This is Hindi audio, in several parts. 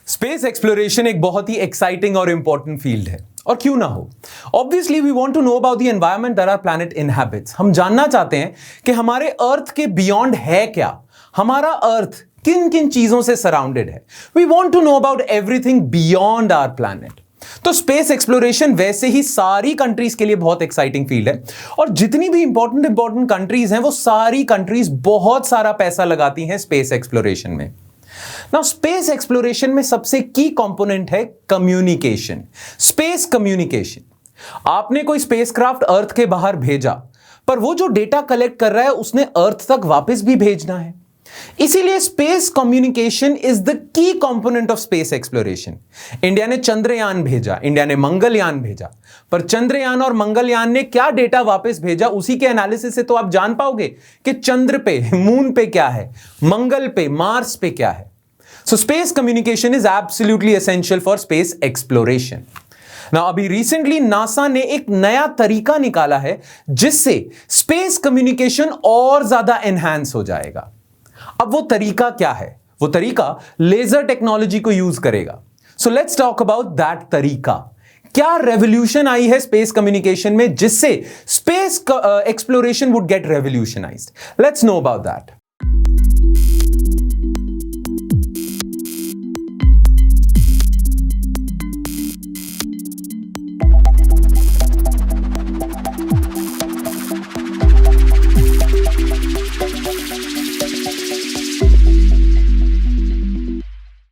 स्पेस एक्सप्लोरेशन एक बहुत ही एक्साइटिंग और इंपॉर्टेंट फील्ड है, और क्यों ना हो। Obviously we want to know about the environment that our planet inhabits. हम जानना चाहते हैं कि हमारे अर्थ के बियॉन्ड है क्या, हमारा अर्थ किन किन चीजों से सराउंडेड है। We want to know about everything beyond our planet. तो स्पेस एक्सप्लोरेशन वैसे ही सारी कंट्रीज के लिए बहुत एक्साइटिंग फील्ड है, और जितनी भी इंपॉर्टेंट कंट्रीज हैं वो सारी कंट्रीज बहुत सारा पैसा लगाती हैं स्पेस एक्सप्लोरेशन में। नाउ स्पेस एक्सप्लोरेशन में सबसे की कंपोनेंट है कम्युनिकेशन, स्पेस कम्युनिकेशन। आपने कोई स्पेसक्राफ्ट अर्थ के बाहर भेजा, पर वो जो डेटा कलेक्ट कर रहा है उसने अर्थ तक वापस भी भेजना है। इसीलिए space communication is the key component of space exploration. India ने चंद्रयान भेजा, इंडिया ने मंगलयान भेजा, पर चंद्रयान और मंगलयान ने क्या डेटा वापस भेजा, उसी के एनालिसिस से तो आप जान पाओगे कि चंद्र पे, मून पे क्या है, मंगल पे, मार्स पे क्या है। So space communication is absolutely essential for space exploration. Now अभी रिसेंटली नासा ने एक नया तरीका निकाला है जिससे स्पेस कम्युनिकेशन और ज्यादा एनहांस हो जाएगा। अब वो तरीका क्या है? वो तरीका लेजर टेक्नोलॉजी को यूज करेगा। So let's talk about that तरीका। क्या रेवोल्यूशन आई है स्पेस कम्युनिकेशन में जिससे space exploration would get revolutionized? Let's know about that.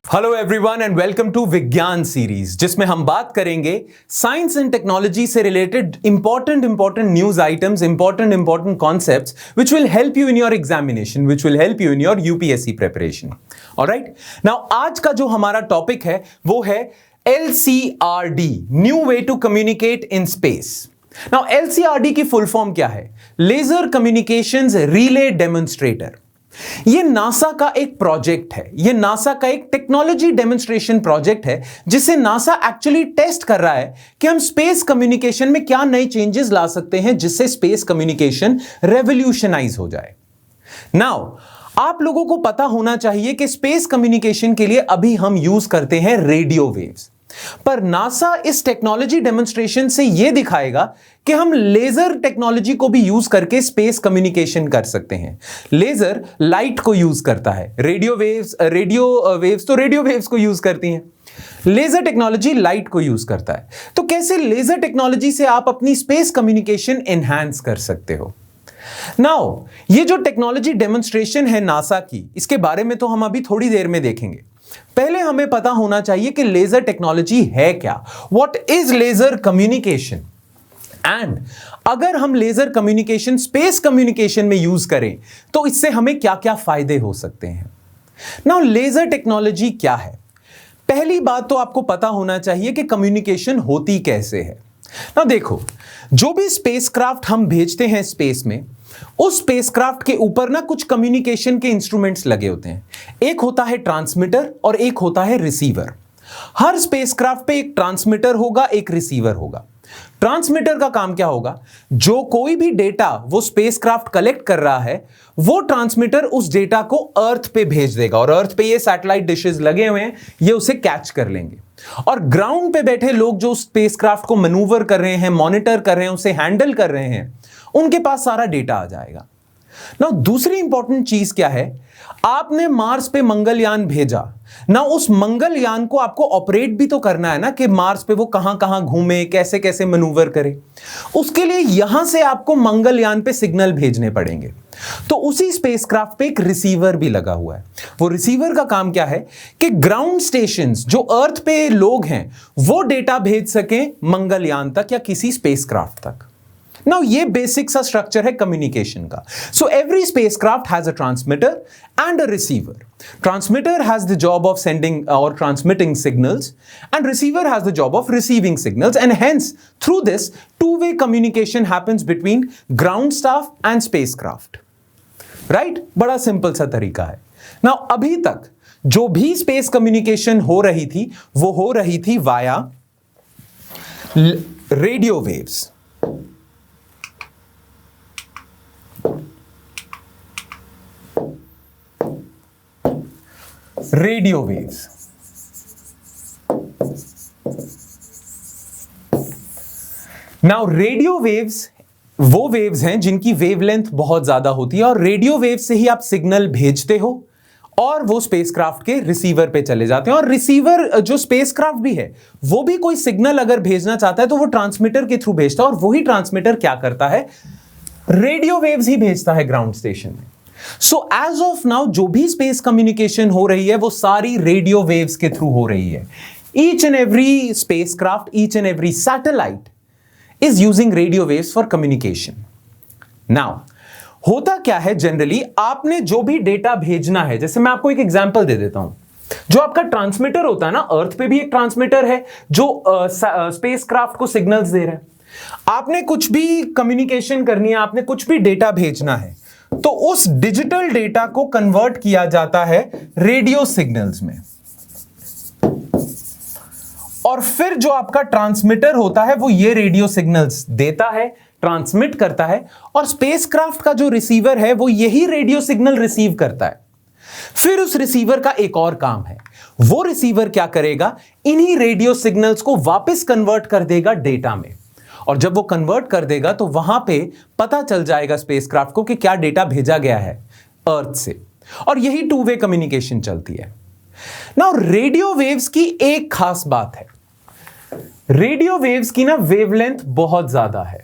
Hello everyone and welcome to Vigyan series, जिसमें हम बात करेंगे साइंस एंड टेक्नोलॉजी से related important news items, important concepts which will help you in your examination, which will help you in your UPSC preparation. Alright, now आज का जो हमारा टॉपिक है वो है LCRD, new way to communicate in space. Now LCRD की फुल फॉर्म क्या है? Laser communications relay demonstrator. ये नासा का एक प्रोजेक्ट है, ये नासा का एक टेक्नोलॉजी डेमोन्स्ट्रेशन प्रोजेक्ट है जिसे नासा एक्चुअली टेस्ट कर रहा है कि हम स्पेस कम्युनिकेशन में क्या नए चेंजेस ला सकते हैं जिससे स्पेस कम्युनिकेशन रेवोल्यूशनाइज हो जाए। नाउ आप लोगों को पता होना चाहिए कि स्पेस कम्युनिकेशन के लिए अभी हम यूज करते हैं रेडियो वेव्स, पर नासा इस टेक्नोलॉजी डेमोन्स्ट्रेशन से यह दिखाएगा कि हम लेजर टेक्नोलॉजी को भी यूज करके स्पेस कम्युनिकेशन कर सकते हैं। लेजर लाइट को यूज करता है, रेडियो वेव्स तो रेडियो वेव्स को यूज करती हैं, लेजर टेक्नोलॉजी लाइट को यूज करता है। तो कैसे लेजर टेक्नोलॉजी से आप अपनी स्पेस कम्युनिकेशन एनहांस कर सकते हो? नाउ ये जो टेक्नोलॉजी डेमोन्स्ट्रेशन है नासा की, इसके बारे में तो हम अभी थोड़ी देर में देखेंगे। पहले हमें पता होना चाहिए कि लेजर टेक्नोलॉजी है क्या, what is laser communication, and अगर हम लेजर कम्युनिकेशन स्पेस कम्युनिकेशन में यूज करें तो इससे हमें क्या क्या फायदे हो सकते हैं। नाउ लेजर टेक्नोलॉजी क्या है? पहली बात तो आपको पता होना चाहिए कि कम्युनिकेशन होती कैसे है। नाउ देखो, जो भी स्पेसक्राफ्ट हम भेजते हैं स्पेस में, उस स्पेसक्राफ्ट के ऊपर ना कुछ कम्युनिकेशन के इंस्ट्रूमेंट्स लगे होते हैं। एक होता है ट्रांसमीटर और एक होता है रिसीवर। हर स्पेसक्राफ्ट पे एक ट्रांसमीटर होगा, एक रिसीवर होगा। ट्रांसमीटर का काम क्या होगा? जो कोई भी डेटा वो स्पेसक्राफ्ट कलेक्ट कर रहा है, वो ट्रांसमीटर उस डेटा को अर्थ पे भेज देगा, और अर्थ पे ये सैटेलाइट डिशेस लगे हुए हैं, ये उसे कैच कर लेंगे। और ग्राउंड पे बैठे लोग जो स्पेसक्राफ्ट को मैनूवर कर रहे हैं, मॉनिटर कर रहे हैं, उसे हैंडल कर रहे हैं, उनके पास सारा डेटा आ जाएगा। ना दूसरी इंपॉर्टेंट चीज क्या है? आपने मार्स पे मंगलयान भेजा ना, उस मंगलयान को आपको ऑपरेट भी तो करना है ना, कि मार्स पे वो कहां कहां घूमे, कैसे कैसे मैनूवर करे। उसके लिए यहां से आपको मंगलयान पे सिग्नल भेजने पड़ेंगे। तो उसी स्पेसक्राफ्ट पे एक रिसीवर भी लगा हुआ है। वो रिसीवर का काम क्या है कि ग्राउंड स्टेशंस जो अर्थ पे लोग हैं वो डेटा भेज सकें मंगलयान तक या किसी स्पेसक्राफ्ट तक। Now ये बेसिक सा स्ट्रक्चर है कम्युनिकेशन का। So every spacecraft has a transmitter and a receiver. Transmitter has the job of sending or transmitting signals, and receiver has the job of receiving signals, and hence through this two-way communication happens between ground staff and spacecraft. Right? बड़ा सिंपल सा तरीका है। Now अभी तक जो भी स्पेस कम्युनिकेशन हो रही थी वो हो रही थी via radio waves. Radio waves now radio waves वो वेव्स हैं जिनकी वेवलेंथ बहुत ज्यादा होती है और रेडियो वेव से ही आप सिग्नल भेजते हो और वो स्पेसक्राफ्ट के रिसीवर पे चले जाते हैं। और रिसीवर जो स्पेसक्राफ्ट भी है वो भी कोई सिग्नल अगर भेजना चाहता है तो वो ट्रांसमीटर के थ्रू भेजता है और वही ट्रांसमीटर क्या करता है, रेडियो वेव्स ही भेजता है ग्राउंड स्टेशन में। सो एज ऑफ नाउ जो भी स्पेस कम्युनिकेशन हो रही है वो सारी रेडियो वेव्स के थ्रू हो रही है। Each and every spacecraft, each and every satellite is using radio waves for communication. Now, होता क्या है जनरली, आपने जो भी डेटा भेजना है, जैसे मैं आपको एक एग्जांपल दे देता हूं, जो आपका ट्रांसमीटर होता है ना, अर्थ पे भी एक ट्रांसमीटर है जो स्पेसक्राफ्ट को सिग्नल्स दे रहा है। आपने कुछ भी कम्युनिकेशन करनी है, आपने कुछ भी डेटा भेजना है, तो उस डिजिटल डेटा को कन्वर्ट किया जाता है रेडियो सिग्नल्स में और फिर जो आपका ट्रांसमीटर होता है वो ये रेडियो सिग्नल्स देता है, ट्रांसमिट करता है और स्पेसक्राफ्ट का जो रिसीवर है वो यही रेडियो सिग्नल रिसीव करता है। फिर उस रिसीवर का एक और काम है, वो रिसीवर क्या करेगा, इन्हीं रेडियो सिग्नल्स को वापस कन्वर्ट कर देगा डेटा में और जब वो कन्वर्ट कर देगा तो वहां पे पता चल जाएगा स्पेसक्राफ्ट को कि क्या डेटा भेजा गया है अर्थ से और यही टू वे कम्युनिकेशन चलती है। नाउ रेडियो वेव्स की एक खास बात है, रेडियो वेव्स की ना वेवलेंथ बहुत ज्यादा है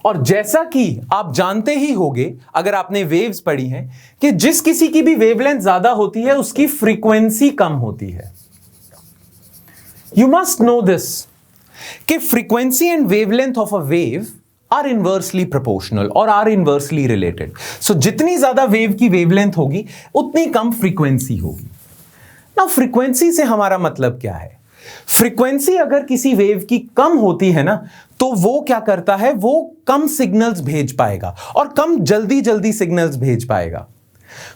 और जैसा कि आप जानते ही होंगे अगर आपने वेव्स पढ़ी हैं कि जिस किसी की भी वेवलेंथ ज्यादा होती है उसकी फ्रीक्वेंसी कम होती है। यू मस्ट नो दिस कि frequency and wavelength of a wave are inversely proportional और आर इनवर्सली रिलेटेड। सो जितनी ज्यादा वेव की वेवलेंथ होगी उतनी कम फ्रीक्वेंसी होगी। नाउ फ्रीक्वेंसी से हमारा मतलब क्या है, फ्रीक्वेंसी अगर किसी वेव की कम होती है ना तो वो क्या करता है, वो कम सिग्नल्स भेज पाएगा और कम जल्दी सिग्नल्स भेज पाएगा।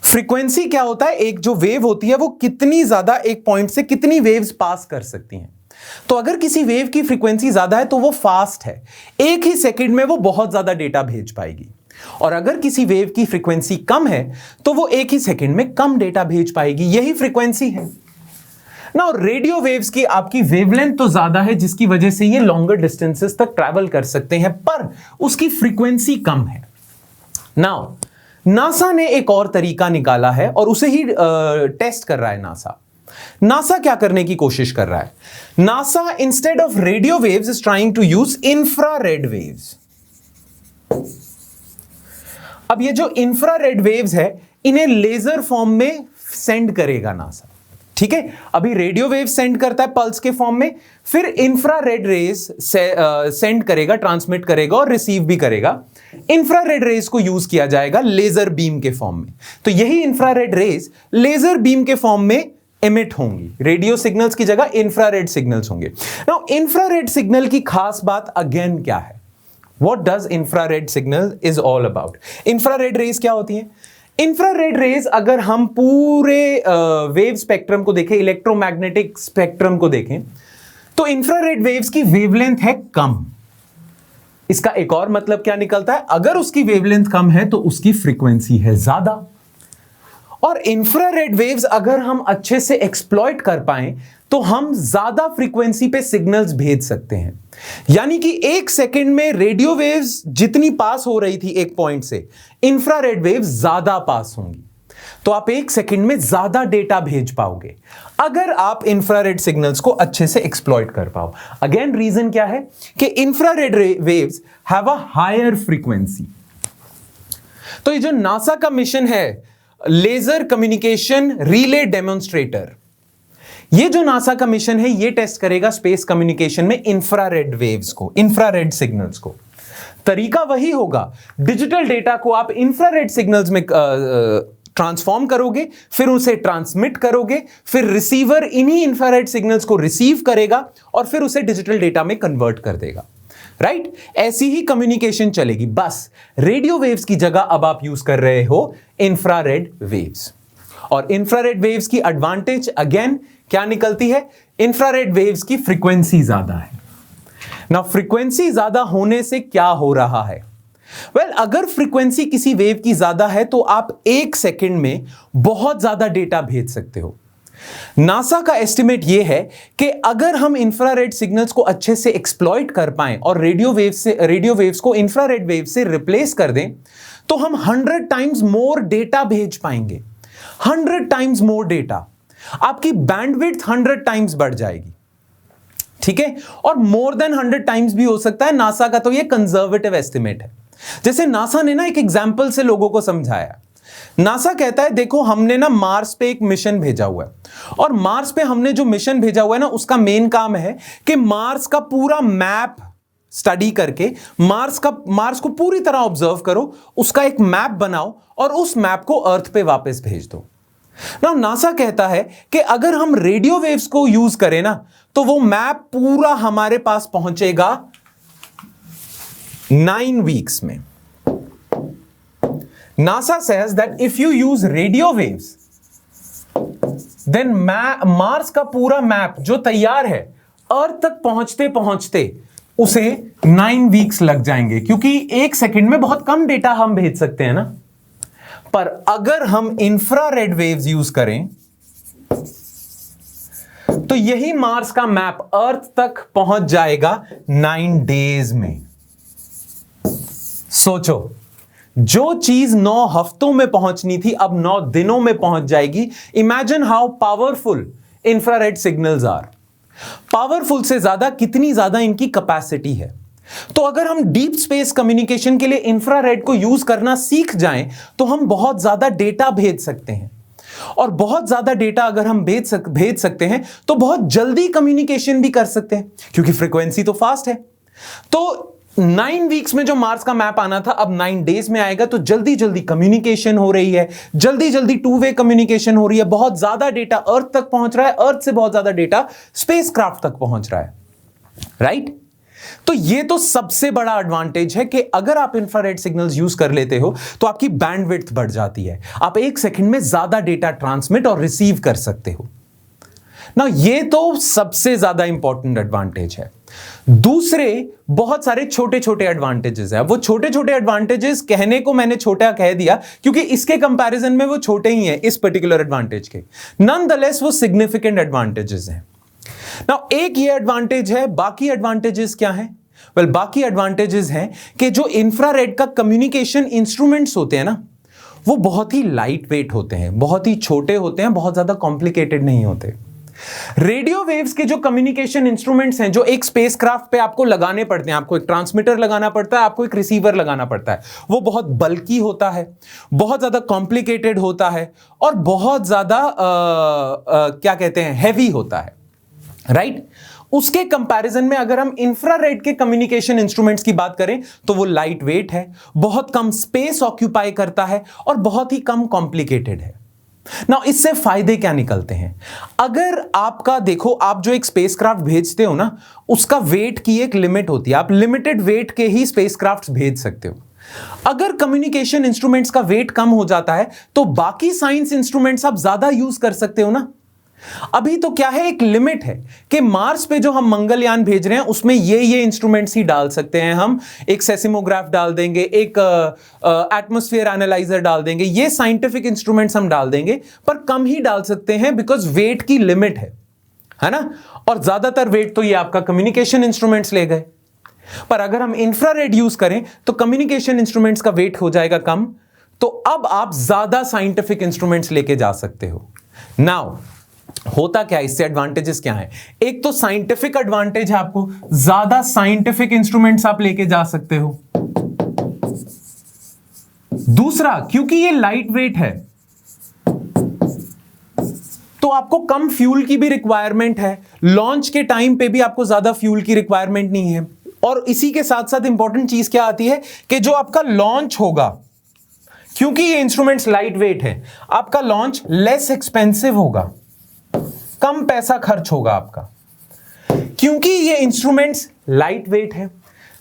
फ्रीक्वेंसी क्या होता है, एक जो वेव होती है वो कितनी ज्यादा एक पॉइंट से कितनी वेव्स पास कर सकती हैं। तो अगर किसी वेव की फ्रीक्वेंसी ज्यादा है तो वो फास्ट है, एक ही सेकंड में वो बहुत ज्यादा डेटा भेज पाएगी और अगर किसी वेव की फ्रीक्वेंसी कम है तो वो एक ही सेकंड में कम डेटा भेज पाएगी, यही फ्रीक्वेंसी है ना। रेडियो वेव्स की आपकी वेवलेंथ तो ज्यादा है जिसकी वजह से ये लॉन्गर डिस्टेंसेस तक ट्रैवल कर सकते हैं पर उसकी फ्रीक्वेंसी कम है। नाउ नासा ने एक और तरीका निकाला है और उसे ही टेस्ट कर रहा है नासा क्या करने की कोशिश कर रहा है, NASA instead of radio waves is trying to use infrared waves. अब ये जो इंफ्रारेड वेव्स है इन्हें लेजर फॉर्म में सेंड करेगा नासा, ठीक है। अभी रेडियो वेव सेंड करता है पल्स के फॉर्म में, फिर इंफ्रारेड रेज सेंड करेगा, ट्रांसमिट करेगा और रिसीव भी करेगा। इंफ्रारेड रेज को यूज किया जाएगा लेजर बीम के फॉर्म में, तो यही इंफ्रारेड रेज लेजर बीम के फॉर्म में एमिट होंगी, रेडियो सिग्नल्स की जगह इंफ्रारेड सिग्नल्स होंगे। नाउ इंफ्रारेड सिग्नल की खास बात अगेन क्या है, what does infrared signal is all about. Infrared rays क्या होती है, इंफ्रारेड रेज अगर हम पूरे वेव स्पेक्ट्रम को देखें, इलेक्ट्रोमैग्नेटिक स्पेक्ट्रम को देखें तो इंफ्रारेड वेव्स की वेवलेंथ है कम। इसका एक और मतलब क्या निकलता है, अगर उसकी वेवलेंथ कम है तो उसकी फ्रीक्वेंसी है ज्यादा। और इंफ्रारेड वेव्स अगर हम अच्छे से एक्सप्लॉइट कर पाएं तो हम ज्यादा फ्रीक्वेंसी पे सिग्नल्स भेज सकते हैं। यानी कि एक सेकंड में रेडियो वेव्स जितनी पास हो रही थी एक पॉइंट से, इंफ्रारेड वेव्स ज्यादा पास होंगी, तो आप एक सेकंड में ज्यादा डेटा भेज पाओगे अगर आप इंफ्रारेड सिग्नल्स को अच्छे से एक्सप्लॉइट कर पाओ। अगेन रीजन क्या है कि infrared waves have a higher frequency. तो ये जो नासा का मिशन है लेजर कम्युनिकेशन रिले डेमोन्स्ट्रेटर, ये जो नासा का मिशन है ये टेस्ट करेगा स्पेस कम्युनिकेशन में इंफ्रारेड वेव्स को, इंफ्रारेड सिग्नल्स को। तरीका वही होगा, डिजिटल डेटा को आप इंफ्रारेड सिग्नल्स में ट्रांसफॉर्म करोगे, फिर उसे ट्रांसमिट करोगे, फिर रिसीवर इन्हीं इंफ्रारेड सिग्नल्स को रिसीव करेगा और फिर उसे डिजिटल डेटा में कन्वर्ट कर देगा, राइट। ऐसी ही कम्युनिकेशन चलेगी, बस रेडियो वेव्स की जगह अब आप यूज कर रहे हो इंफ्रारेड वेव्स। और इंफ्रारेड वेव्स की एडवांटेज अगेन क्या निकलती है, इंफ्रारेड वेव्स की फ्रीक्वेंसी ज्यादा है। ना फ्रीक्वेंसी ज्यादा होने से क्या हो रहा है, वेल अगर फ्रीक्वेंसी किसी वेव की ज्यादा है तो आप एक सेकंड में बहुत ज्यादा डेटा भेज सकते हो। नासा का एस्टिमेट यह है कि अगर हम इंफ्रारेड सिग्नल्स को अच्छे से एक्सप्लॉइट कर पाएं और रेडियो वेव्स को इंफ्रारेड वेव से रिप्लेस कर दें, तो हम 100 टाइम्स मोर डेटा भेज पाएंगे। 100 टाइम्स मोर डेटा, आपकी बैंडविड्थ 100 टाइम्स बढ़ जाएगी। ठीक है, और मोर देन 100 टाइम्स भी हो सकता है। नासा का तो ये कंजर्वेटिव एस्टिमेट है। जैसे नासा ने ना एक एग्जाम्पल से लोगों को समझाया। नासा कहता है देखो, हमने ना मार्स पे एक मिशन भेजा हुआ है, और मार्स पे हमने जो मिशन भेजा हुआ है ना, उसका मेन काम है कि मार्स का पूरा मैप स्टडी करके मार्स को पूरी तरह ऑब्जर्व करो, उसका एक मैप बनाओ और उस मैप को अर्थ पे वापस भेज दो। ना नासा कहता है कि अगर हम रेडियो वेव्स को यूज करें ना, तो वो मैप पूरा हमारे पास पहुंचेगा 9 वीक्स में। NASA says that if you use radio waves, then Mars का पूरा मैप जो तैयार है, अर्थ तक पहुंचते पहुंचते उसे 9 वीक्स लग जाएंगे, क्योंकि 1 सेकंड में बहुत कम डेटा हम भेज सकते हैं ना। पर अगर हम इंफ्रारेड वेव्स यूज करें, तो यही मार्स का मैप अर्थ तक पहुंच जाएगा 9 डेज में। सोचो, जो चीज 9 हफ्तों में पहुंचनी थी अब 9 दिनों में पहुंच जाएगी। Imagine how powerful infrared signals are. Powerful से ज्यादा कितनी ज्यादा इनकी कैपेसिटी है। तो अगर हम डीप स्पेस कम्युनिकेशन के लिए इंफ्रारेड को यूज करना सीख जाएं, तो हम बहुत ज्यादा डेटा भेज सकते हैं, और बहुत ज्यादा डेटा अगर हम भेज सकते हैं तो बहुत जल्दी कम्युनिकेशन भी कर सकते हैं, क्योंकि फ्रीक्वेंसी तो फास्ट है। तो 9 वीक्स में जो मार्स का मैप आना था, अब 9 डेज में आएगा। तो जल्दी जल्दी कम्युनिकेशन हो रही है, जल्दी जल्दी 2 वे कम्युनिकेशन हो रही है, बहुत ज्यादा डेटा अर्थ तक पहुंच रहा है, अर्थ से बहुत ज्यादा डेटा स्पेसक्राफ्ट तक पहुंच रहा है। राइट? तो ये तो सबसे बड़ा एडवांटेज है कि अगर आप इंफ्रारेड सिग्नल्स यूज कर लेते हो तो आपकी बैंडविड्थ बढ़ जाती है, आप 1 सेकंड में ज्यादा डेटा ट्रांसमिट और रिसीव कर सकते हो ना। ये तो सबसे ज्यादा इंपॉर्टेंट एडवांटेज है। दूसरे बहुत सारे छोटे छोटे एडवांटेजेस है। वो छोटे छोटे एडवांटेजेस कहने को मैंने छोटा कह दिया, क्योंकि इसके कंपैरिजन में वो छोटे ही हैं इस पर्टिकुलर एडवांटेज के। नॉनदलेस वो सिग्निफिकेंट एडवांटेजेस हैं। नाउ एक ये एडवांटेज है, बाकी एडवांटेजेस क्या हैं? वेल, बाकी एडवांटेजेस हैं कि जो इंफ्रारेड का कम्युनिकेशन इंस्ट्रूमेंट्स होते हैं ना, वो बहुत ही लाइट वेट होते हैं, बहुत ही छोटे होते हैं, बहुत ज्यादा कॉम्प्लिकेटेड नहीं होते। रेडियो वेव्स के जो कम्युनिकेशन इंस्ट्रूमेंट्स हैं, जो एक स्पेसक्राफ्ट पे आपको लगाने पड़ते हैं, आपको एक ट्रांसमीटर लगाना पड़ता है, आपको एक रिसीवर लगाना पड़ता है, वो बहुत बल्की होता है, बहुत ज्यादा कॉम्प्लिकेटेड होता है, और बहुत ज्यादा क्या कहते हैं, हैवी होता है। राइट? उसके कंपैरिजन में अगर हम इंफ्रारेड के कम्युनिकेशन इंस्ट्रूमेंट्स की बात करें, तो वो लाइट वेट है, बहुत कम स्पेस ऑक्यूपाई करता है, और बहुत ही कम कॉम्प्लिकेटेड है। ना इससे फायदे क्या निकलते हैं? अगर आपका देखो, आप जो एक स्पेसक्राफ्ट भेजते हो ना, उसका वेट की एक लिमिट होती है, आप लिमिटेड वेट के ही स्पेसक्राफ्ट भेज सकते हो। अगर कम्युनिकेशन इंस्ट्रूमेंट्स का वेट कम हो जाता है, तो बाकी साइंस इंस्ट्रूमेंट्स आप ज्यादा यूज कर सकते हो ना। अभी तो क्या है, एक लिमिट है कि मार्स पे जो हम मंगलयान भेज रहे हैं, उसमें ये इंस्ट्रूमेंट्स ही डाल सकते हैं हम। एक सेसिमोग्राफ डाल देंगे, एक एटमॉस्फेयर एनालाइजर डाल देंगे, ये साइंटिफिक इंस्ट्रूमेंट्स हम डाल देंगे, पर कम ही डाल सकते हैं, बिकॉज वेट की लिमिट है ना। और ज्यादातर वेट तो ये आपका कम्युनिकेशन इंस्ट्रूमेंट्स ले गए। पर अगर हम इंफ्रारेड यूज करें तो कम्युनिकेशन इंस्ट्रूमेंट्स का वेट हो जाएगा कम, तो अब आप ज्यादा साइंटिफिक इंस्ट्रूमेंट्स लेके जा सकते हो। नाउ होता क्या है, इससे एडवांटेजेस क्या है? एक तो साइंटिफिक एडवांटेज है, आपको ज्यादा साइंटिफिक इंस्ट्रूमेंट्स आप लेके जा सकते हो। दूसरा, क्योंकि ये लाइट वेट है, तो आपको कम फ्यूल की भी रिक्वायरमेंट है। लॉन्च के टाइम पे भी आपको ज्यादा फ्यूल की रिक्वायरमेंट नहीं है। और इसी के साथ साथ इंपॉर्टेंट चीज क्या आती है कि जो आपका लॉन्च होगा, क्योंकि ये इंस्ट्रूमेंट्स लाइट वेट है, आपका लॉन्च लेस एक्सपेंसिव होगा, कम पैसा खर्च होगा आपका। क्योंकि ये इंस्ट्रूमेंट्स लाइट वेट है,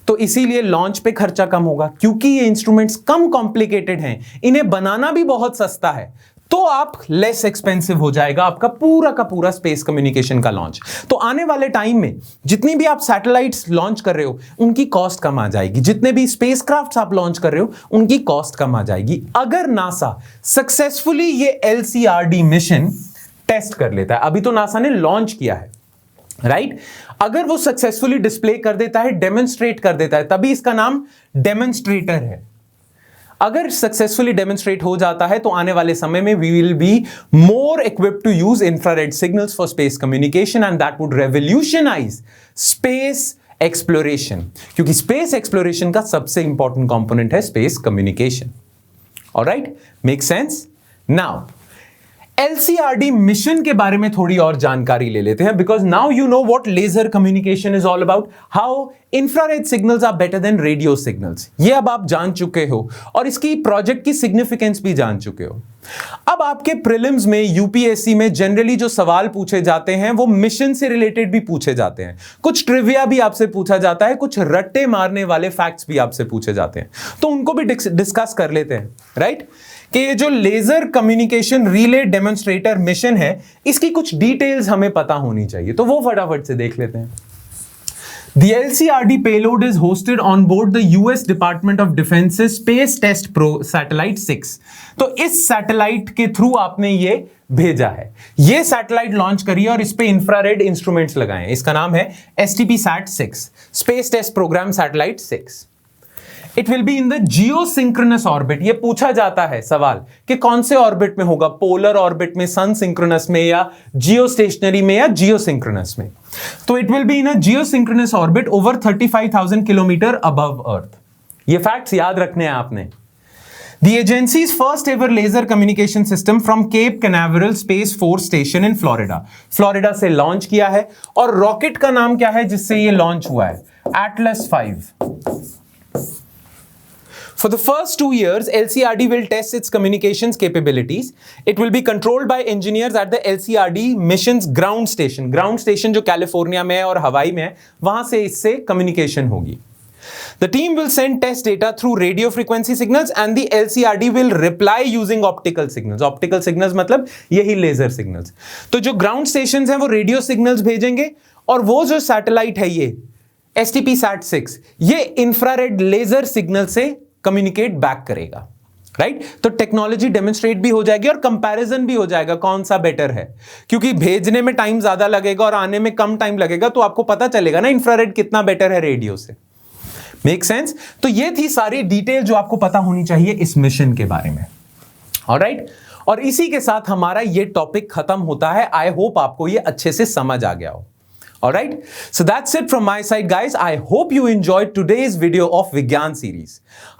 तो इसीलिए लॉन्च पे खर्चा कम होगा। क्योंकि ये इंस्ट्रूमेंट्स कम कॉम्प्लिकेटेड हैं, इन्हें बनाना भी बहुत सस्ता है, तो आप लेस एक्सपेंसिव हो जाएगा आपका पूरा का पूरा स्पेस कम्युनिकेशन का लॉन्च। तो आने वाले टाइम में जितनी भी आप सैटेलाइट्स लॉन्च कर रहे हो, उनकी कॉस्ट कम आ जाएगी। जितने भी स्पेसक्राफ्ट्स आप लॉन्च कर रहे हो, उनकी कॉस्ट कम आ जाएगी। अगर नासा सक्सेसफुली ये LCRD मिशन टेस्ट कर लेता है। अभी तो नासा ने लॉन्च किया है, राइट? अगर वो सक्सेसफुली डिस्प्ले कर देता है, डेमोन्स्ट्रेट कर देता है, तभी इसका नाम डेमोन्स्ट्रेटर है। अगर सक्सेसफुली डेमोन्स्ट्रेट हो जाता है तो आने वाले समय में we will be more equipped to use infrared signals for space communication and that would revolutionise space exploration, क्योंकि स्पेस एक्सप्लोरेशन का सबसे इंपॉर्टेंट कंपोनेंट है space communication. Alright, make sense? Now LCRD mission के बारे में थोड़ी और जानकारी ले लेते हैं, because now you know what laser communication is all about, how infrared signals are better than radio signals. ये अब आप जान चुके हो और इसकी प्रोजेक्ट की सिग्निफिकेंस भी जान चुके हो। अब आपके प्रीलिम्स में, यूपीएससी में जनरली जो सवाल पूछे जाते हैं वो मिशन से रिलेटेड भी पूछे जाते हैं, कुछ ट्रिविया भी आपसे पूछा जाता है, कुछ रट्टे मारने वाले फैक्ट्स भी आपसे पूछे जाते हैं, तो उनको भी डिस्कस कर लेते हैं, राइट? कि ये जो laser communication relay demonstrator mission है, इसकी कुछ डिटेल्स हमें पता होनी चाहिए, तो वो फटाफट से देख लेते हैं। The LCRD payload is hosted on board the US Department of Defense's Space Test Pro Satellite 6। तो इस सैटेलाइट के थ्रू आपने ये भेजा है, ये सैटेलाइट लॉन्च करी है और इस पे इंफ्रारेड इंस्ट्रूमेंट्स लगाए हैं। इसका नाम है STP-SAT-6, space test program satellite 6। It will be in the geosynchronous orbit. ये पूछा जाता है सवाल कि कौन से ऑर्बिट में होगा, पोलर ऑर्बिट में, सन सिंक्रोनस में, या जियो स्टेशनरी में, या जियोसिंक्रोनस में। तो it will be in a geosynchronous orbit over 35,000 kilometre above earth. ये फैक्ट्स याद रखने हैं आपने। The agency's first ever laser communication system from Cape Canaveral Space Force Station in Florida. Florida से लॉन्च किया है, और रॉकेट का नाम क्या है जिससे ये लॉन्च हुआ है? Atlas 5। For the first 2 years, LCRD will test its communications capabilities. It will be controlled by engineers at the LCRD mission's ground station. Ground station जो कैलिफोर्निया में है और हवाई में है, वहां से इससे कम्युनिकेशन होगी। The team will send test data through radio frequency signals and the LCRD will reply using optical signals. Optical signals मतलब यही लेजर सिग्नल्स। तो जो ग्राउंड स्टेशंस हैं वो रेडियो सिग्नल्स भेजेंगे, और वो जो सैटेलाइट है ये STP-SAT-6, ये इंफ्रारेड लेजर सिग्नल से कम्युनिकेट बैक करेगा, राइट? तो टेक्नोलॉजी डेमोन्स्ट्रेट भी हो जाएगी और कंपैरिजन भी हो जाएगा कौन सा बेटर है, क्योंकि भेजने में टाइम ज्यादा लगेगा और आने में कम टाइम लगेगा, तो आपको पता चलेगा ना इंफ्रारेड कितना बेटर है रेडियो से। Make sense? तो ये थी सारी डिटेल जो आपको पता होनी चाहिए इस मिशन के बारे में। ऑलराइट, और इसी के साथ हमारा ये टॉपिक खत्म होता है। आई होप आपको ये अच्छे से समझ आ गया हो। Alright, so that's it from my side guys. I hope you enjoyed today's video of विज्ञान सीरीज।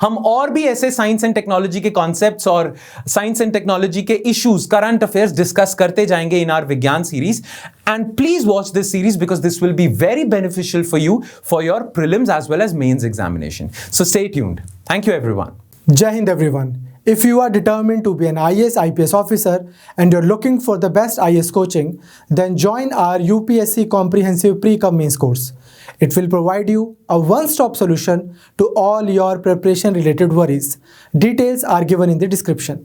हम और भी ऐसे साइंस एंड टेक्नोलॉजी के कॉन्सेप्ट्स और साइंस एंड टेक्नोलॉजी के इश्यूज, करंट अफेयर्स डिस्कस करते जाएंगे इन आवर विज्ञान series. And please watch this series because this will be very beneficial for you for your prelims as well as mains examination. So stay tuned. Thank you everyone. Jai Hind everyone. If you are determined to be an IAS IPS officer and you're looking for the best IAS coaching, then join our UPSC Comprehensive Pre-Com Mains course. It will provide you a one-stop solution to all your preparation related worries. Details are given in the description.